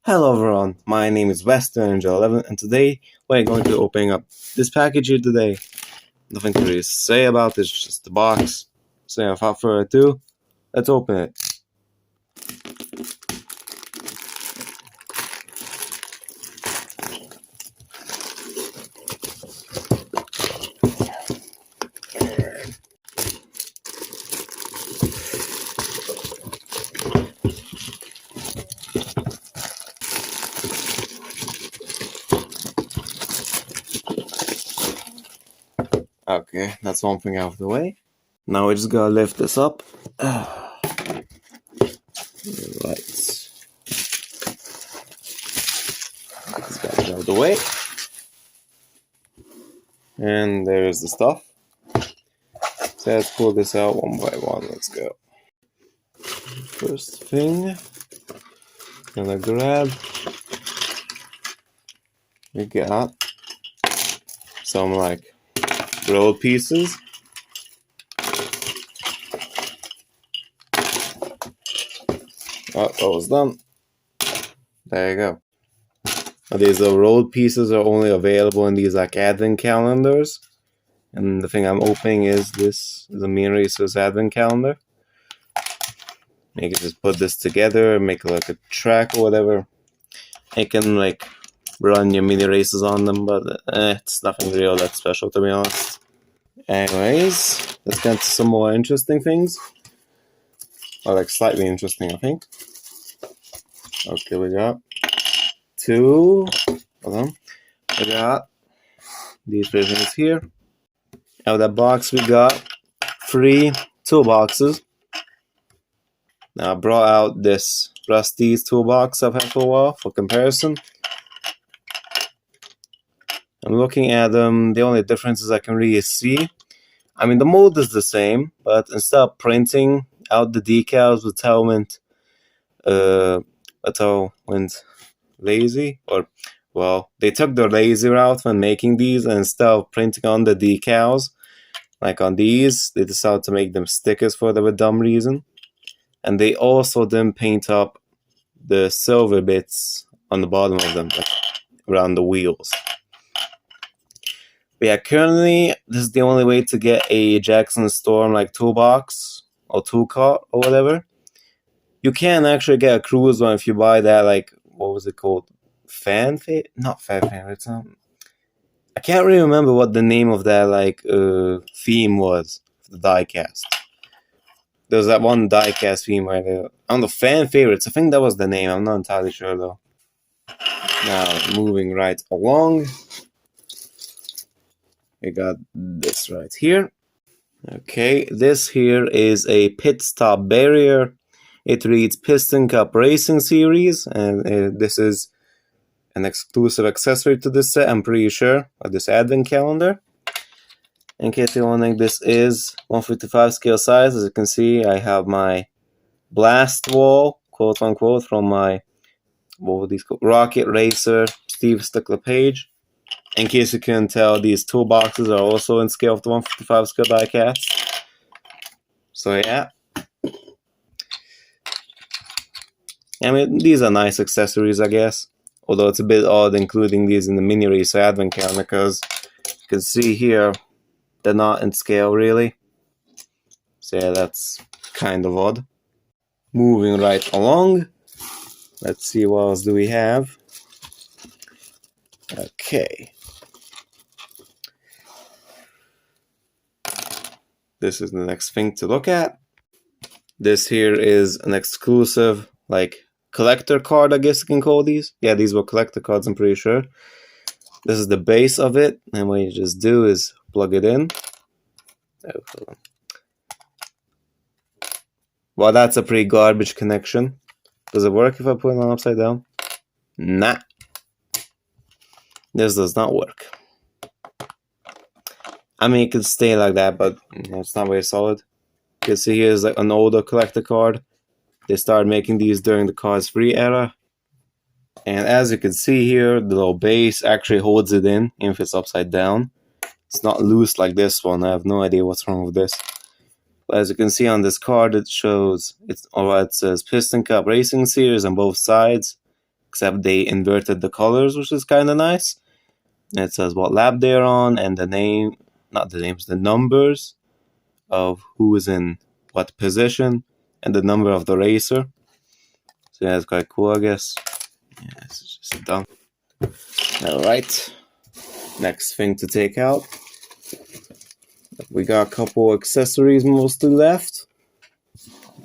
Hello everyone, my name is Western Angel 11 and today we're going to open up this package here today. Nothing to really say about this, just the box. So without further ado, let's open it. Okay, that's one thing out of the way. Now we just gotta lift this up. Right. This guy's out of the way. And there's the stuff. So let's pull this out one by one. Let's go. First thing, gonna grab. We got some like rolled pieces. Oh, that was done. There you go. Now, these rolled pieces are only available in these like advent calendars. And the thing I'm opening is this is a mini racers advent calendar. You can just put this together, make like a track or whatever. You can like run your mini races on them, but it's nothing real that special to be honest. Anyways, let's get to some more interesting things. Or like slightly interesting, I think. Okay, we got two. Hold on. We got these three things here. Out of that box, we got 3 toolboxes. Now, I brought out this Rusty's toolbox I've had for a while for comparison. I'm looking at them. The only differences I can really see. I mean, the mold is the same, but instead of printing out the decals with Talent went lazy, or well, they took the lazy route when making these, and instead of printing on the decals, like on these, they decided to make them stickers for whatever dumb reason. And they also didn't paint up the silver bits on the bottom of them, like around the wheels. But yeah, currently, this is the only way to get a Jackson Storm like toolbox or tool cart or whatever. You can actually get a cruise one if you buy that, like, what was it called? Not fan favorites. I can't really remember what the name of that like theme was for the diecast. There's that one diecast theme right there. On the fan favorites, I think that was the name. I'm not entirely sure though. Now moving right along, we got this right here. Okay, this here is a pit stop barrier. It reads Piston Cup Racing Series, and this is an exclusive accessory to this set, I'm pretty sure, of this advent calendar. In case you're wondering, this is 155 scale size. As you can see, I have my blast wall, quote unquote, from my, what were these called? Rocket Racer Steve Stickler page. In case you couldn't tell, these toolboxes are also in scale of the 155 scale diecast. So yeah. I mean, these are nice accessories, I guess. Although it's a bit odd including these in the mini racer advent calendar, because you can see here, they're not in scale really. So yeah, that's kind of odd. Moving right along. Let's see what else do we have. Okay. This is the next thing to look at. This here is an exclusive, like, collector card, I guess you can call these. Yeah, these were collector cards, I'm pretty sure. This is the base of it, and what you just do is plug it in. Oh, well, that's a pretty garbage connection. Does it work if I put it on upside down? Nah. This does not work. I mean, it could stay like that, but it's not very solid. You can see here's like an older collector card. They started making these during the Cards Free era. And as you can see here, the little base actually holds it in, even if it's upside down. It's not loose like this one. I have no idea what's wrong with this. But as you can see on this card, it shows, it says Piston Cup Racing Series on both sides. except they inverted the colors, which is kind of nice. And it says what lab they're on and the name, not the names, the numbers of who is in what position and the number of the racer. So yeah, it's quite cool, I guess. Yeah, it's just done. Alright, next thing to take out. We got a couple accessories mostly left.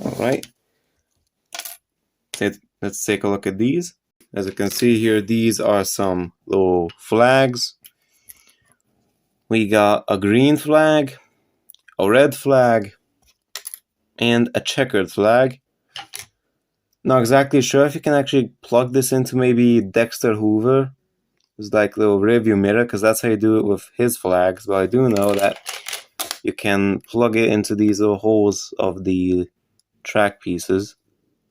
Alright. Let's take a look at these. As you can see here, these are some little flags. We got a green flag, a red flag, and a checkered flag. Not exactly sure if you can actually plug this into maybe Dexter Hoover. It's like a little rearview mirror, because that's how you do it with his flags. But I do know that you can plug it into these little holes of the track pieces.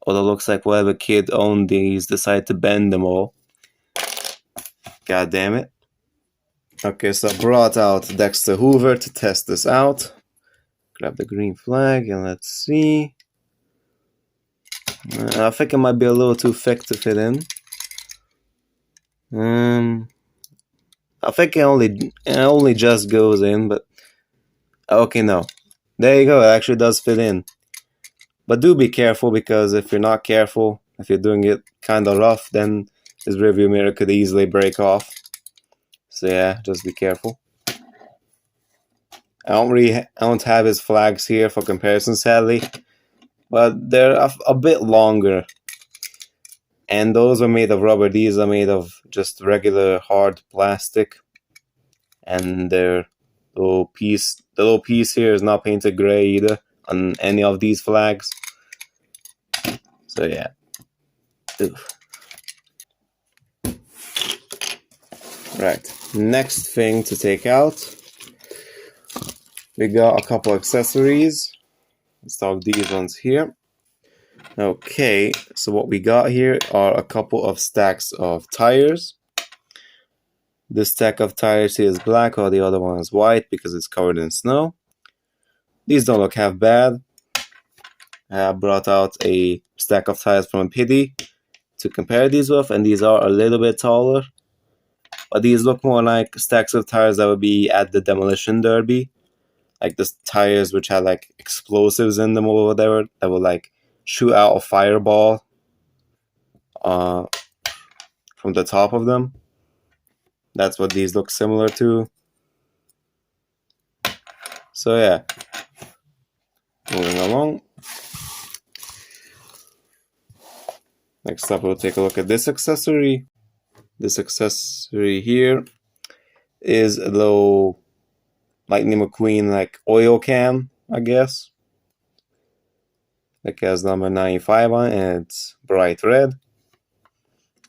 Although it looks like whatever kid owned these decided to bend them all. God damn it. Okay, so I brought out Dexter Hoover to test this out. Grab the green flag and let's see. I think it might be a little too thick to fit in. I think it only just goes in, but okay, no. There you go, it actually does fit in. But do be careful, because if you're not careful, if you're doing it kind of rough, then this rearview mirror could easily break off. So yeah, just be careful. I don't have his flags here for comparison, sadly, but they're a bit longer. And those are made of rubber. These are made of just regular hard plastic. And the little piece here is not painted gray either on any of these flags. So yeah. Oof. Right. Next thing to take out. We got a couple accessories. Let's start with these ones here. Okay, so what we got here are a couple of stacks of tires. This stack of tires here is black, while the other one is white because it's covered in snow. These don't look half bad. I brought out a stack of tires from a pity to compare these with, and these are a little bit taller. But these look more like stacks of tires that would be at the demolition derby. Like the tires which had like explosives in them or whatever, that would like shoot out a fireball from the top of them. That's what these look similar to. So yeah, moving along. Next up, we'll take a look at this accessory. This accessory here is a little Lightning McQueen like oil can, I guess. It has number 95 on it, and it's bright red.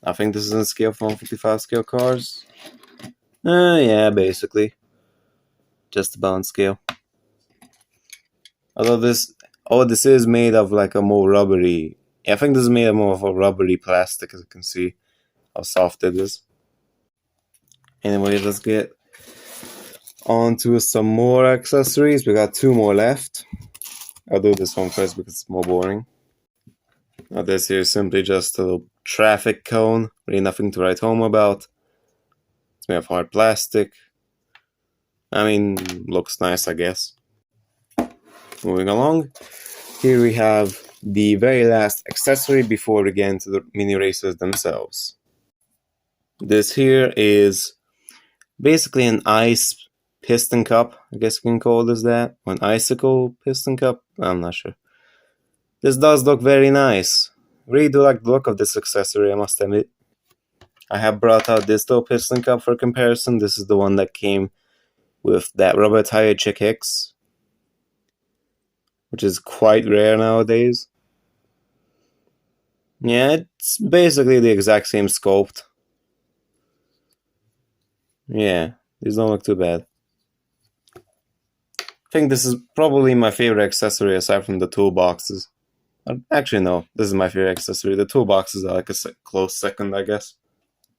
I think this is in scale for 155 scale cars. Yeah, basically. Just about on scale. Although this is made of like a more rubbery. I think this is made of more of a rubbery plastic, as you can see how soft it is. Anyway, let's get on to some more accessories. We got 2 more left. I'll do this one first because it's more boring. Now this here is simply just a little traffic cone. Really nothing to write home about. It's made of hard plastic. I mean, looks nice, I guess. Moving along. Here we have the very last accessory before we get into the mini racers themselves. This here is basically an ice piston cup. I guess you can call this that. Or an icicle piston cup. I'm not sure. This does look very nice. Really do like the look of this accessory, I must admit. I have brought out this little piston cup for comparison. This is the one that came with that rubber tire Chick Hicks, which is quite rare nowadays. Yeah, it's basically the exact same sculpt. Yeah, these don't look too bad. I think this is probably my favorite accessory aside from the toolboxes. Actually, no, this is my favorite accessory. The toolboxes are like a close second, I guess.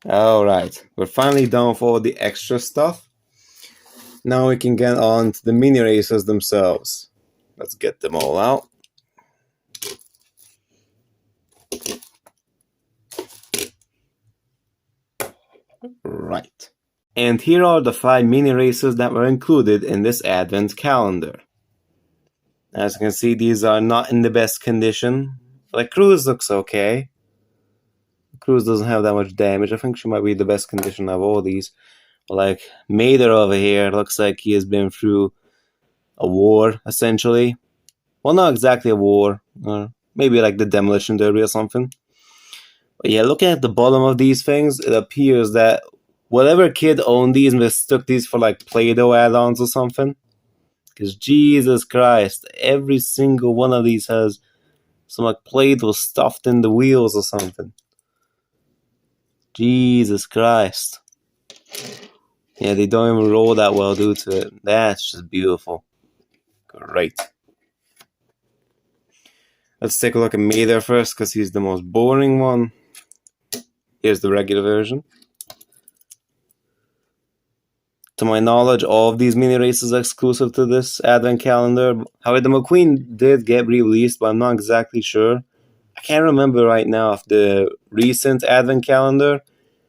Alright, we're finally done with all the extra stuff. Now we can get on to the mini racers themselves. Let's get them all out. Right. And here are the 5 mini races that were included in this advent calendar. As you can see, these are not in the best condition. Like, Cruz looks okay. Cruz doesn't have that much damage. I think she might be the best condition of all these. But like, Mater over here looks like he has been through a war, essentially. Well, not exactly a war. Maybe like the Demolition Derby or something. But yeah, looking at the bottom of these things, it appears that whatever kid owned these mistook these for like Play-Doh add-ons or something. Because Jesus Christ, every single one of these has some like Play-Doh stuffed in the wheels or something. Jesus Christ. Yeah, they don't even roll that well due to it. That's just beautiful. Great. Let's take a look at Mater first, because he's the most boring one. Here's the regular version. To my knowledge, all of these mini races are exclusive to this advent calendar. However, the McQueen did get re-released, but I'm not exactly sure. I can't remember right now if the recent advent calendar,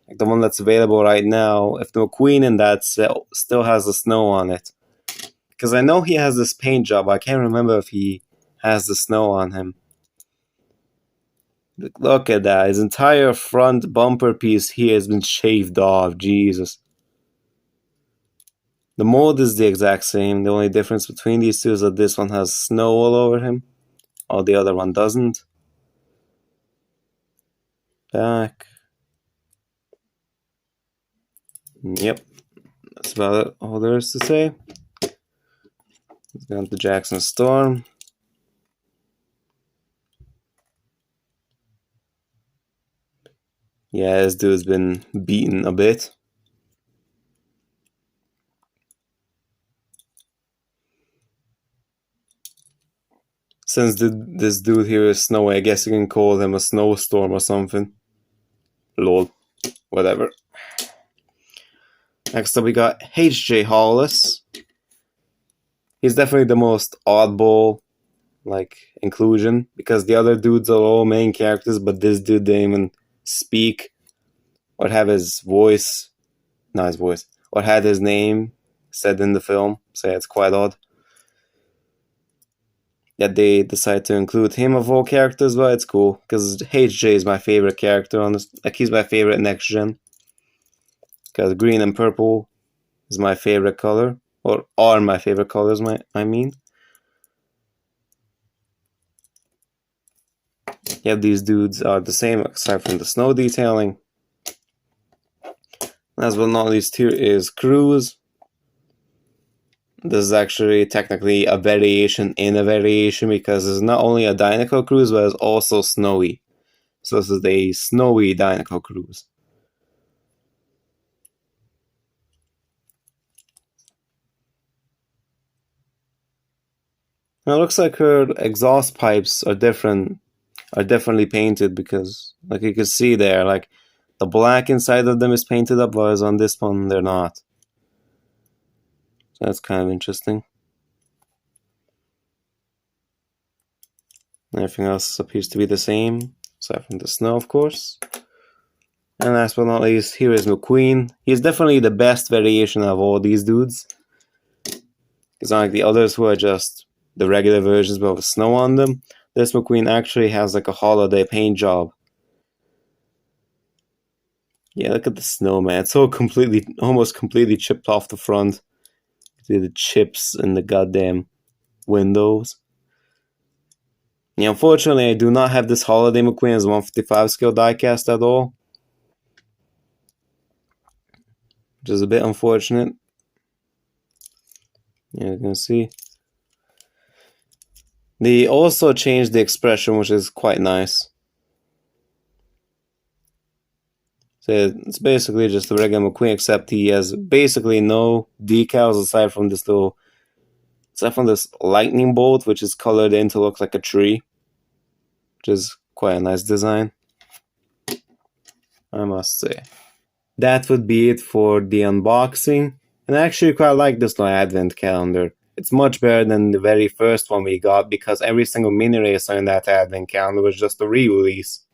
like the one that's available right now, if the McQueen in that still has the snow on it. Because I know he has this paint job, but I can't remember if he has the snow on him. Look at that. His entire front bumper piece here has been shaved off. Jesus. The mold is the exact same. The only difference between these two is that this one has snow all over him, while the other one doesn't. Back. Yep. That's about it. All there is to say. Let's go on to Jackson Storm. Yeah, this dude's been beaten a bit. Since this dude here is snowy, I guess you can call him a snowstorm or something. Lol. Whatever. Next up we got H.J. Hollis. He's definitely the most oddball, like, inclusion, because the other dudes are all main characters, but this dude didn't even speak or have his voice, not his voice, or had his name said in the film, so yeah, it's quite odd that they decide to include him of all characters, but it's cool, because HJ is my favorite character on this, like, he's my favorite next gen, because green and purple is my favorite color, or are my favorite colors, I mean. Yeah, these dudes are the same, aside from the snow detailing. Last but not least, here is Cruz. This is actually technically a variation in a variation, because it's not only a Dinoco Cruise, but it's also snowy. So this is a snowy Dinoco Cruise. Now it looks like her exhaust pipes are definitely painted, because like you can see there, like the black inside of them is painted up, whereas on this one they're not. So that's kind of interesting. Everything else appears to be the same, aside from the snow, of course. And last but not least, here is McQueen. He's definitely the best variation of all these dudes. It's not like the others who are just the regular versions but with snow on them. This McQueen actually has like a holiday paint job. Yeah, look at the snow, man. It's so almost completely chipped off the front. See the chips in the goddamn windows. Yeah, unfortunately, I do not have this Holiday McQueen as 155 scale diecast at all, which is a bit unfortunate. Yeah, you can see. They also changed the expression, which is quite nice. So it's basically just a regular McQueen, except he has basically no decals aside from this lightning bolt, which is colored in to look like a tree, which is quite a nice design, I must say. That would be it for the unboxing, and I actually quite like this little advent calendar. It's much better than the very first one we got, because every single mini racer in that advent calendar was just a re-release.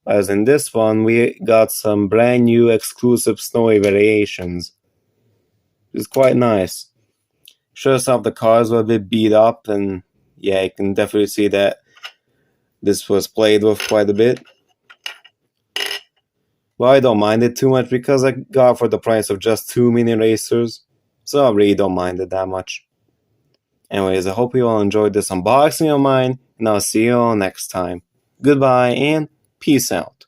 As in this one, we got some brand new exclusive snowy variations. It's quite nice. Sure, some of the cars were a bit beat up, and yeah, you can definitely see that this was played with quite a bit. But I don't mind it too much because I got it for the price of just 2 mini racers, so I really don't mind it that much. Anyways, I hope you all enjoyed this unboxing of mine, and I'll see you all next time. Goodbye and peace out.